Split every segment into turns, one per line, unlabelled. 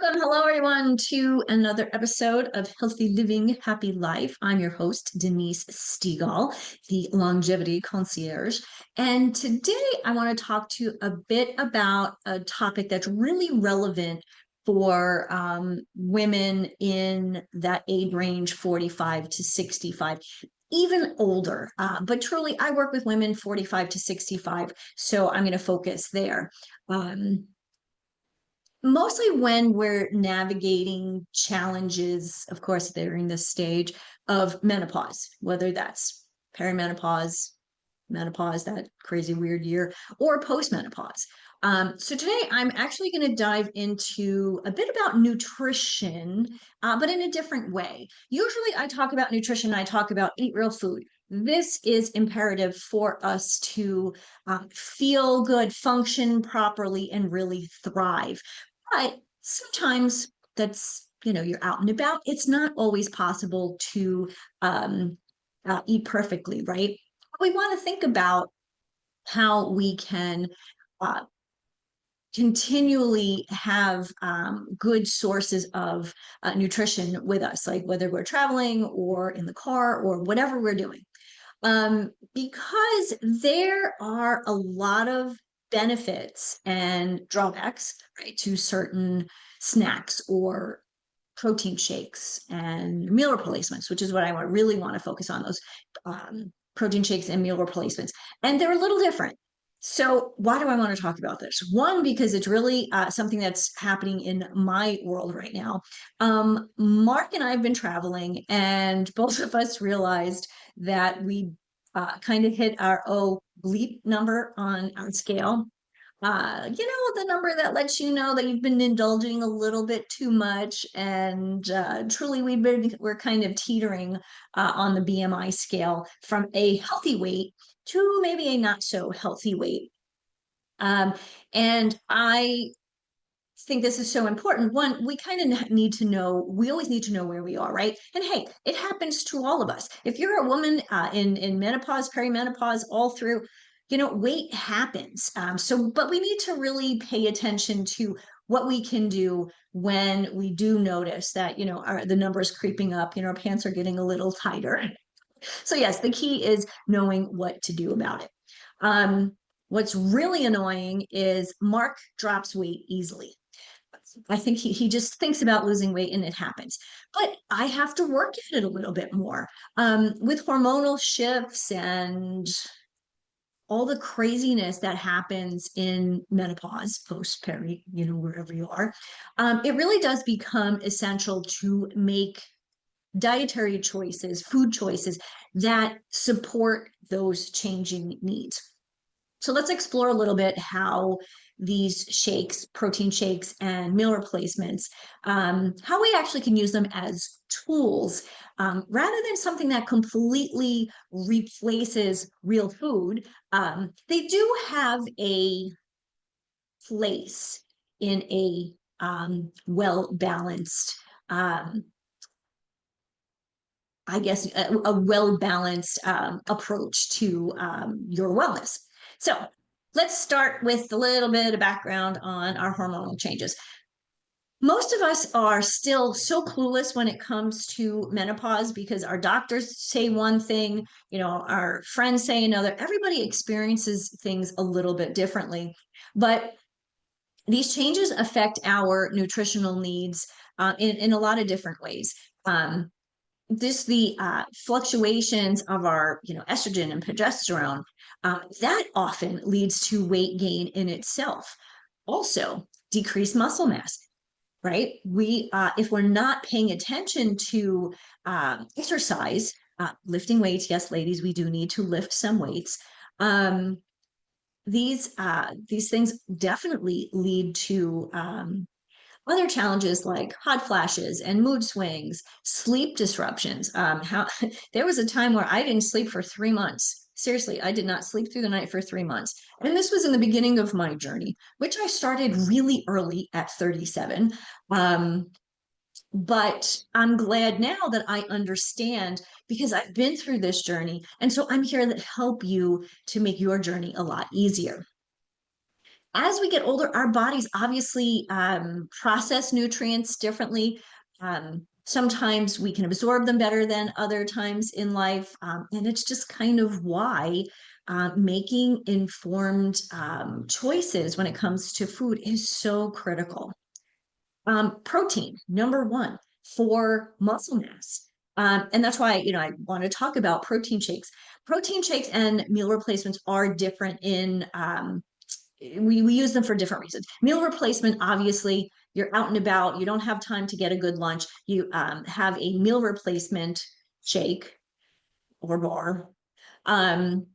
Welcome. Hello, everyone, to another episode of Healthy Living, Happy Life. I'm your host, Denise Stegall, the longevity concierge. And today I want to talk to you a bit about a topic that's really relevant for women in that age range 45 to 65. Even older, but truly, I work with women 45 to 65, so I'm going to focus there. Mostly when we're navigating challenges, of course, during this stage of menopause, whether that's perimenopause, menopause, that crazy weird year, or postmenopause. So today I'm actually going to dive into a bit about nutrition, but in a different way. Usually I talk about nutrition, I talk about eat real food. This is imperative for us to feel good, function properly, and really thrive. But sometimes you're out and about. It's not always possible to eat perfectly, right? We want to think about how we can uh, continually have good sources of nutrition with us, like whether we're traveling or in the car or whatever we're doing. Because there are a lot of benefits and drawbacks, right, to certain snacks or protein shakes and meal replacements, which is what I really want to focus on, those protein shakes and meal replacements. And they're a little different. So why do I want to talk about this? One, because it's really something that's happening in my world right now. Mark and I have been traveling, and both of us realized that we kind of hit our bleep number on our scale. The number that lets you know that you've been indulging a little bit too much, and truly we're kind of teetering on the BMI scale from a healthy weight to maybe a not so healthy weight. And I think this is so important. One, we kind of need to know, we always need to know where we are, right? And hey, it happens to all of us. If you're a woman in menopause, perimenopause, all through, weight happens. But we need to really pay attention to what we can do when we do notice that, the numbers creeping up, our pants are getting a little tighter. So yes, the key is knowing what to do about it. What's really annoying is Mark drops weight easily. I think he just thinks about losing weight and it happens. But I have to work at it a little bit more. With hormonal shifts and all the craziness that happens in menopause, post-peri, wherever you are, it really does become essential to make dietary choices, food choices that support those changing needs. So let's explore a little bit how these shakes, protein shakes, and meal replacements, how we actually can use them as tools rather than something that completely replaces real food. They do have a place in a well-balanced I guess a well-balanced approach to your wellness. So let's start with a little bit of background on our hormonal changes. Most of us are still so clueless when it comes to menopause because our doctors say one thing, our friends say another. Everybody experiences things a little bit differently. But these changes affect our nutritional needs in a lot of different ways. The fluctuations of our estrogen and progesterone that often leads to weight gain in itself. Also, decreased muscle mass, right? We if we're not paying attention to exercise, lifting weights, yes, ladies, we do need to lift some weights. These things definitely lead to other challenges like hot flashes and mood swings, sleep disruptions. There was a time where I didn't sleep for 3 months. Seriously, I did not sleep through the night for 3 months. And this was in the beginning of my journey, which I started really early at 37. But I'm glad now that I understand because I've been through this journey. And so I'm here to help you to make your journey a lot easier. As we get older, our bodies obviously process nutrients differently. Sometimes we can absorb them better than other times in life. And it's just kind of why making informed choices when it comes to food is so critical. Protein, number one, for muscle mass. And that's why, I want to talk about protein shakes. Protein shakes and meal replacements are different in we use them for different reasons. Meal replacement, obviously, you're out and about, you don't have time to get a good lunch. You have a meal replacement shake or bar. Um,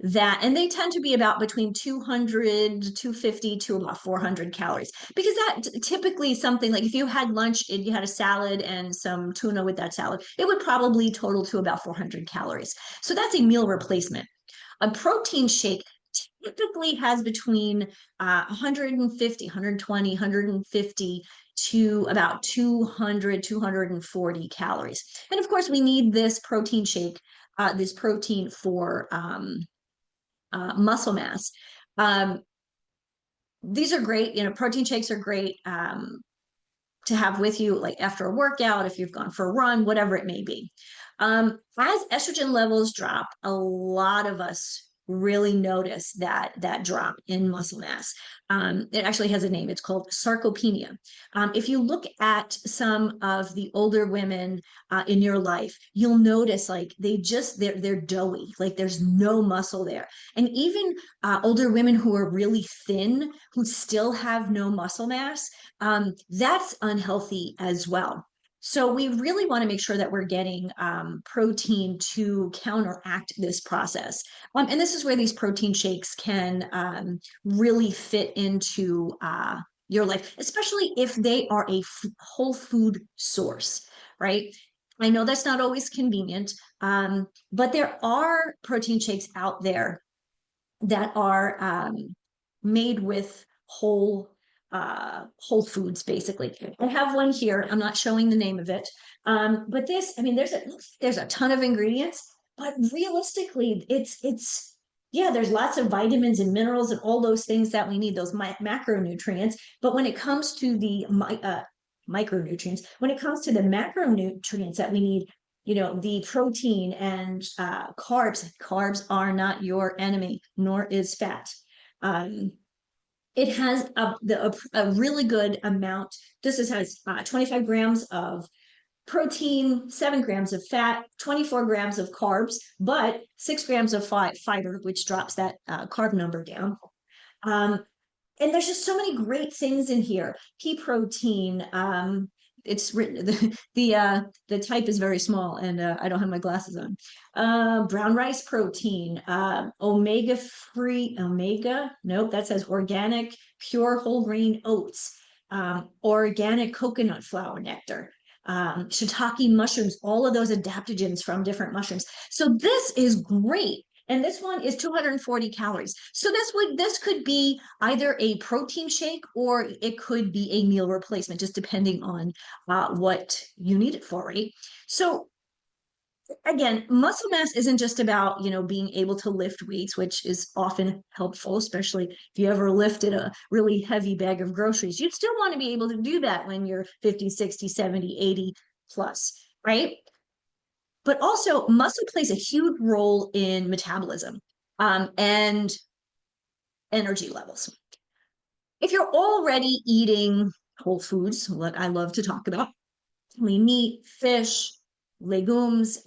and they tend to be about between 200, 250 to about 400 calories, because that typically something like if you had lunch and you had a salad and some tuna with that salad, it would probably total to about 400 calories. So that's a meal replacement. A protein shake typically has between 150, 120, 150 to about 200, 240 calories. And of course, we need this protein shake, this protein for muscle mass. Um, these are great, protein shakes are great to have with you, like after a workout, if you've gone for a run, whatever it may be. As estrogen levels drop, a lot of us really notice that drop in muscle mass. It actually has a name. It's called sarcopenia. If you look at some of the older women in your life, you'll notice like they're doughy, like there's no muscle there. And even older women who are really thin, who still have no muscle mass, that's unhealthy as well. So we really want to make sure that we're getting protein to counteract this process. And this is where these protein shakes can really fit into your life, especially if they are a whole food source, right? I know that's not always convenient, but there are protein shakes out there that are made with whole foods basically. I have one here. I'm not showing the name of it. But this, I mean, there's a ton of ingredients, but realistically, it's yeah, there's lots of vitamins and minerals and all those things that we need, those macronutrients. But when it comes to the micronutrients, when it comes to the macronutrients that we need, the protein and carbs are not your enemy, nor is fat. Um, it has a really good amount. Has 25 grams of protein, 7 grams of fat, 24 grams of carbs, but 6 grams of fiber, which drops that carb number down. And there's just so many great things in here. Pea protein. It's written the type is very small, and I don't have my glasses on. Brown rice protein, omega. Nope, that says organic, pure whole grain oats, organic coconut flour nectar, shiitake mushrooms, all of those adaptogens from different mushrooms. So this is great. And this one is 240 calories. So this could be either a protein shake or it could be a meal replacement, just depending on what you need it for, right? So again, muscle mass isn't just about, being able to lift weights, which is often helpful, especially if you ever lifted a really heavy bag of groceries. You'd still want to be able to do that when you're 50, 60, 70, 80 plus, right? But also muscle plays a huge role in metabolism and energy levels. If you're already eating whole foods, what I love to talk about, lean meat, fish, legumes,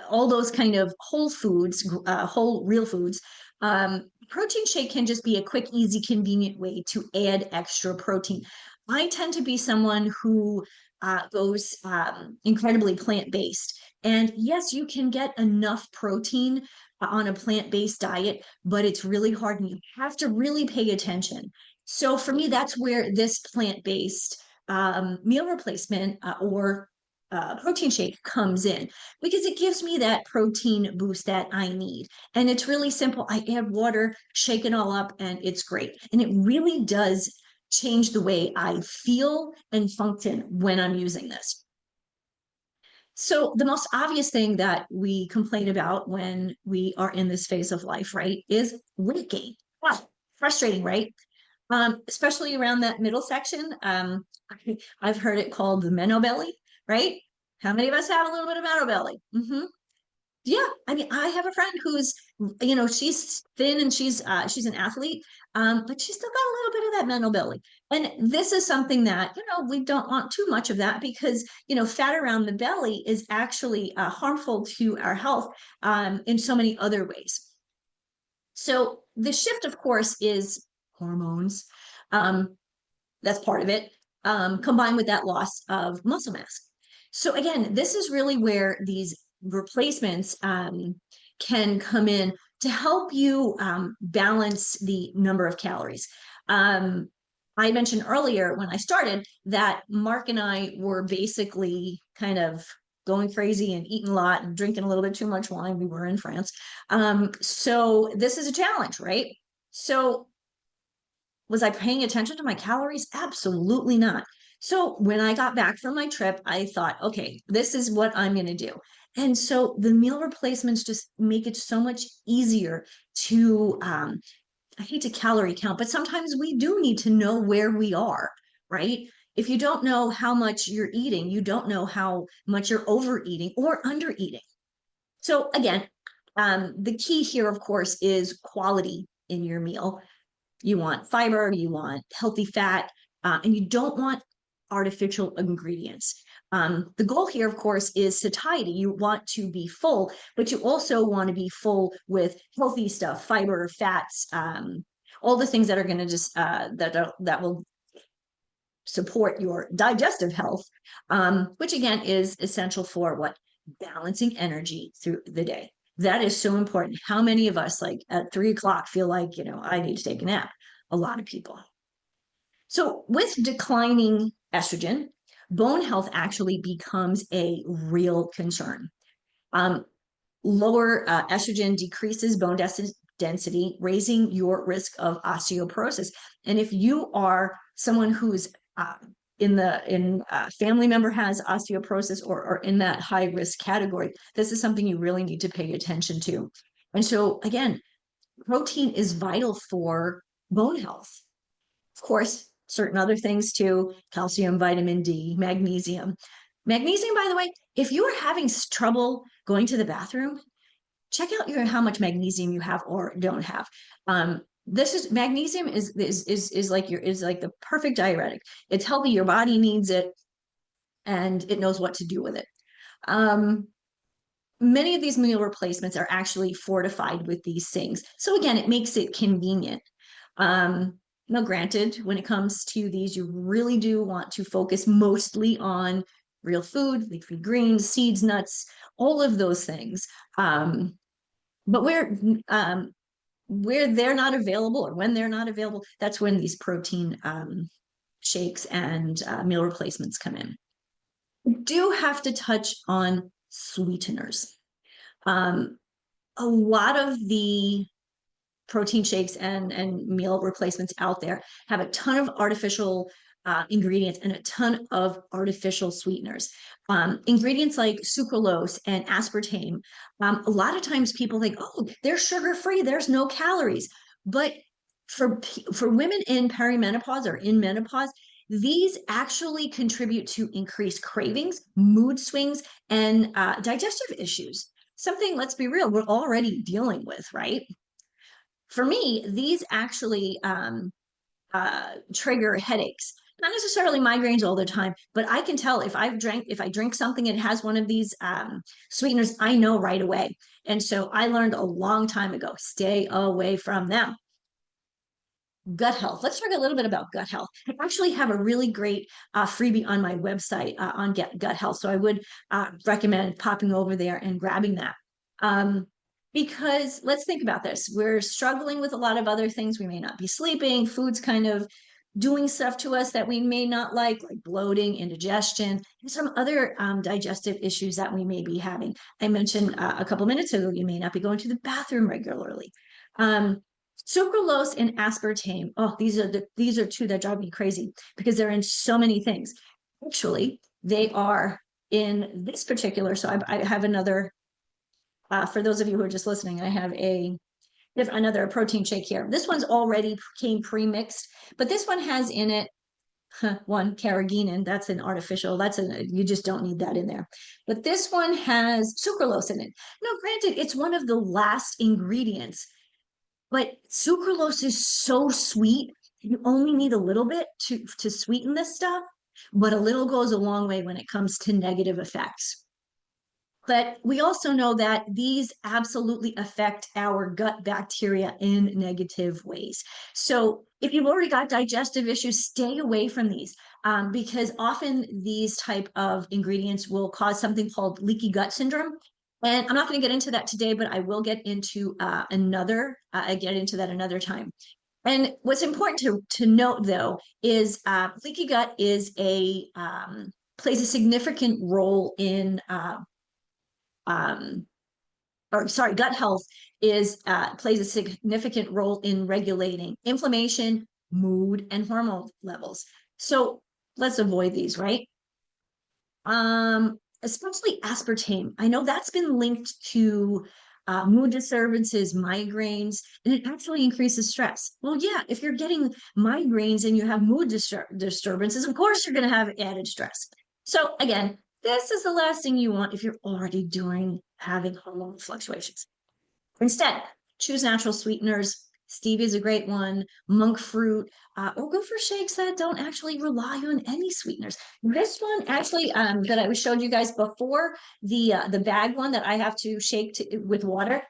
all those kind of whole foods, whole real foods, protein shake can just be a quick, easy, convenient way to add extra protein. I tend to be someone who goes incredibly plant-based. And yes, you can get enough protein on a plant-based diet, but it's really hard and you have to really pay attention. So for me, that's where this plant-based meal replacement or protein shake comes in, because it gives me that protein boost that I need. And it's really simple. I add water, shake it all up, and it's great. And it really does change the way I feel and function when I'm using this. So the most obvious thing that we complain about when we are in this phase of life, right, is weight gain. Wow. frustrating, right? Especially around that middle section. I've heard it called the menno belly, right? How many of us have a little bit of menno belly? Yeah, I mean, I have a friend who's, she's thin and she's an athlete, but she's still got a little bit of that mental belly. And this is something that, we don't want too much of that because, fat around the belly is actually harmful to our health in so many other ways. So the shift, of course, is hormones. Um, that's part of it, combined with that loss of muscle mass. So again, this is really where these replacements can come in to help you balance the number of calories. I mentioned earlier when I started that Mark and I were basically kind of going crazy and eating a lot and drinking a little bit too much wine. We were in France. So this is a challenge, right? So was I paying attention to my calories? Absolutely not. So when I got back from my trip, I thought, okay, this is what I'm going to do. And so the meal replacements just make it so much easier to, I hate to calorie count, but sometimes we do need to know where we are, right? If you don't know how much you're eating, you don't know how much you're overeating or undereating. So again, the key here, of course, is quality in your meal. You want fiber, you want healthy fat, and you don't want artificial ingredients. The goal here, of course, is satiety. You want to be full, but you also want to be full with healthy stuff, fiber, fats, all the things that are going to just that will support your digestive health, which again is essential for what balancing energy through the day. That is so important. How many of us, like at 3 o'clock, feel like, I need to take a nap? A lot of people. So, with declining estrogen, bone health actually becomes a real concern. Um, Lower estrogen decreases bone density, raising your risk of osteoporosis. And if you are someone who's in family member has osteoporosis or in that high risk category, this is something you really need to pay attention to. And so again, protein is vital for bone health. Of course, certain other things too, calcium, vitamin D, magnesium. Magnesium, by the way, if you are having trouble going to the bathroom, check out how much magnesium you have or don't have. This is magnesium is like the perfect diuretic. It's healthy, your body needs it, and it knows what to do with it. Many of these meal replacements are actually fortified with these things. So again, it makes it convenient. Now, granted, when it comes to these, you really do want to focus mostly on real food, leafy greens, seeds, nuts, all of those things. But where they're not available or when they're not available, that's when these protein shakes and meal replacements come in. We do have to touch on sweeteners. A lot of the protein shakes and meal replacements out there have a ton of artificial ingredients and a ton of artificial sweeteners. Ingredients like sucralose and aspartame. A lot of times people think, oh, they're sugar free, there's no calories. But for women in perimenopause or in menopause, these actually contribute to increased cravings, mood swings, and digestive issues. Something, let's be real, we're already dealing with, right? For me, these actually trigger headaches. Not necessarily migraines all the time, but I can tell if I drink something and it has one of these sweeteners, I know right away. And so I learned a long time ago, stay away from them. Gut health. Let's talk a little bit about gut health. I actually have a really great freebie on my website on gut health. So I would recommend popping over there and grabbing that. Because let's think about this. We're struggling with a lot of other things. We may not be sleeping. Food's kind of doing stuff to us that we may not like bloating, indigestion, and some other digestive issues that we may be having. I mentioned a couple minutes ago, you may not be going to the bathroom regularly. Sucralose and aspartame. Oh, these are two that drive me crazy because they're in so many things. Actually, they are in this particular. So I have another. For those of you who are just listening, I have a There's another protein shake here. This one's already came pre-mixed, but this one has in it one carrageenan. That's an artificial. You just don't need that in there. But this one has sucralose in it. Now, granted, it's one of the last ingredients, but sucralose is so sweet. You only need a little bit to sweeten this stuff, but a little goes a long way when it comes to negative effects. But we also know that these absolutely affect our gut bacteria in negative ways. So if you've already got digestive issues, stay away from these, because often these type of ingredients will cause something called leaky gut syndrome. And I'm not going to get into that today, but I will get into I get into that another time. And what's important to note, though, is leaky gut plays a significant role in um, or sorry, gut health plays a significant role in regulating inflammation, mood, and hormone levels. So let's avoid these, right? Especially aspartame. I know that's been linked to mood disturbances, migraines, and it actually increases stress. Well, yeah, if you're getting migraines and you have mood disturbances, of course you're going to have added stress. So again, this is the last thing you want if you're already having hormone fluctuations. Instead, choose natural sweeteners. Stevia is a great one, monk fruit, or go for shakes that don't actually rely on any sweeteners. This one actually that I showed you guys before, the bag one that I have to shake with water,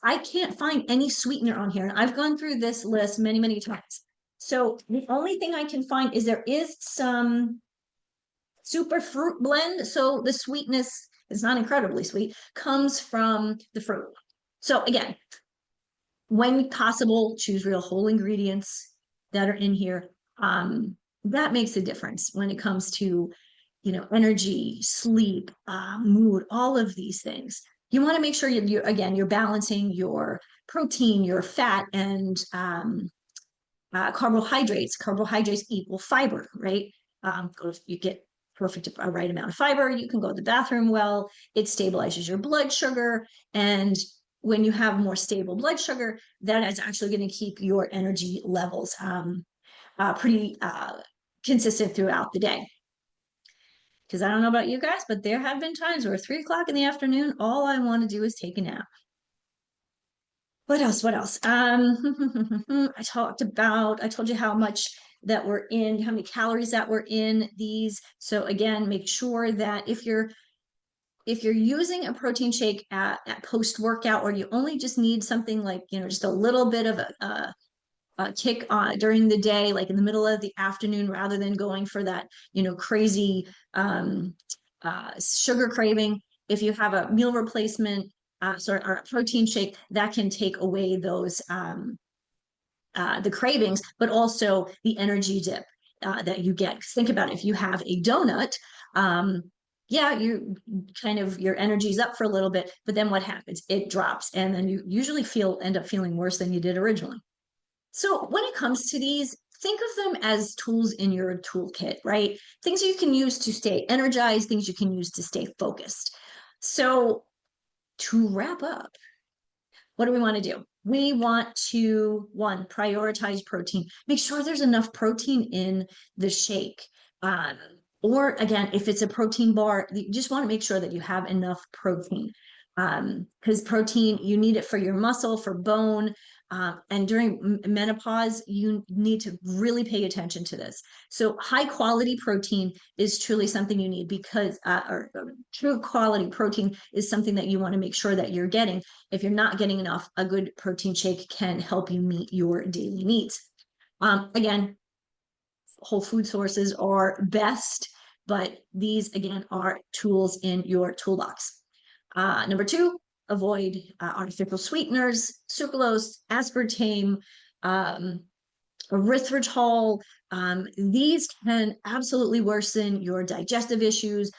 I can't find any sweetener on here. And I've gone through this list many, many times. So the only thing I can find is there is some super fruit blend. So the sweetness is not incredibly sweet, comes from the fruit. So again, when possible, choose real whole ingredients that are in here. That makes a difference when it comes to, energy, sleep, mood, all of these things. You want to make sure you're balancing your protein, your fat, and carbohydrates. Carbohydrates equal fiber, right? You get perfect right amount of fiber. You can go to the bathroom well. It stabilizes your blood sugar, and when you have more stable blood sugar, that is actually going to keep your energy levels pretty consistent throughout the day. Because I don't know about you guys, but there have been times where 3 o'clock in the afternoon, all I want to do is take a nap. What else? What else? I told you how much that we're in, how many calories that we're in these. So again, make sure that if you're using a protein shake at post workout, or you only just need something like, just a little bit of a kick during the day, like in the middle of the afternoon, rather than going for that, crazy sugar craving. If you have a meal replacement, or a protein shake, that can take away those the cravings, but also the energy dip that you get. Think about it. If you have a donut, yeah, your energy's up for a little bit, but then what happens? It drops, and then you usually end up feeling worse than you did originally. So when it comes to these, think of them as tools in your toolkit, right? Things you can use to stay energized, things you can use to stay focused. So to wrap up, what do we want to do? We want to, one, prioritize protein. Make sure there's enough protein in the shake. Or again, if it's a protein bar, you just want to make sure that you have enough protein. Because protein, you need it for your muscle, for bone, and during menopause, you need to really pay attention to this. So high quality protein is truly something you need, because or true quality protein is something that you want to make sure that you're getting. If you're not getting enough, a good protein shake can help you meet your daily needs. Again, whole food sources are best, but these again are tools in your toolbox. Number two, avoid artificial sweeteners, sucralose, aspartame, erythritol. These can absolutely worsen your digestive issues,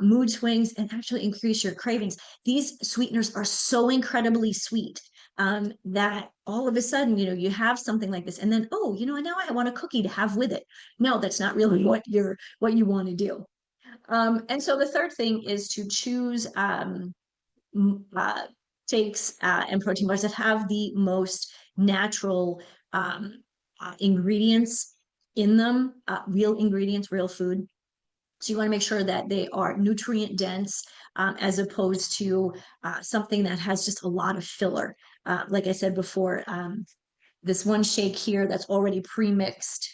mood swings, and actually increase your cravings. These sweeteners are so incredibly sweet that all of a sudden, you have something like this, and then, now I want a cookie to have with it. No, that's not really what you want to do. And so the third thing is to choose shakes and protein bars that have the most natural ingredients in them, real ingredients, real food. So you want to make sure that they are nutrient dense, as opposed to something that has just a lot of filler. Like I said before, this one shake here that's already pre-mixed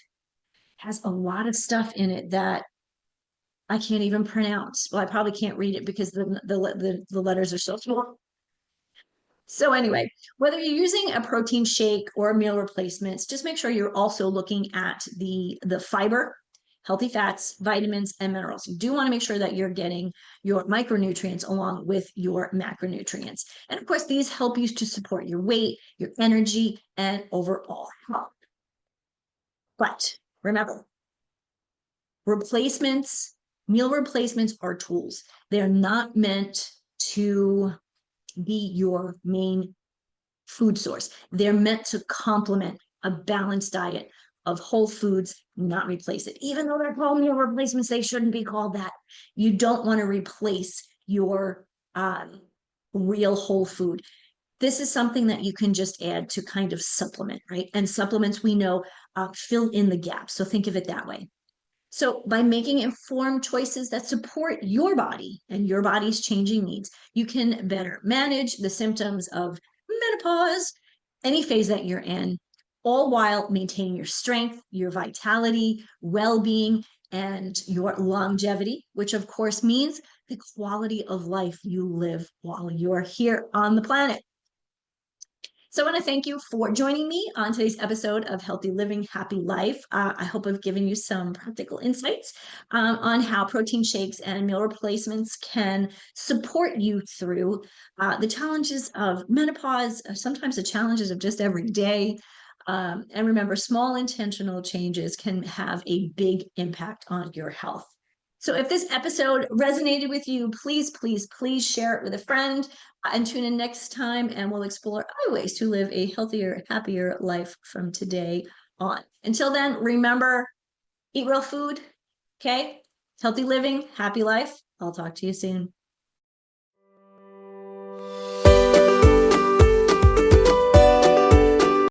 has a lot of stuff in it that I can't even pronounce. Well, I probably can't read it because the letters are so small. So anyway, whether you're using a protein shake or meal replacements, just make sure you're also looking at the fiber, healthy fats, vitamins, and minerals. You do want to make sure that you're getting your micronutrients along with your macronutrients. And of course, these help you to support your weight, your energy, and overall health. But remember, replacements, meal replacements are tools. They're not meant to be your main food source. They're meant to complement a balanced diet of whole foods, not replace it. Even though they're called meal replacements, they shouldn't be called that. You don't want to replace your real whole food. This is something that you can just add to kind of supplement, right? And supplements, we know, fill in the gaps. So think of it that way. So by making informed choices that support your body and your body's changing needs, you can better manage the symptoms of menopause, any phase that you're in, all while maintaining your strength, your vitality, well-being, and your longevity, which of course means the quality of life you live while you're here on the planet. So I want to thank you for joining me on today's episode of Healthy Living, Happy Life. I hope I've given you some practical insights on how protein shakes and meal replacements can support you through the challenges of menopause, sometimes the challenges of just every day. And remember, small intentional changes can have a big impact on your health. So if this episode resonated with you, please, please, please share it with a friend and tune in next time, and we'll explore other ways to live a healthier, happier life from today on. Until then, remember, eat real food, okay? Healthy living, happy life. I'll talk to you soon.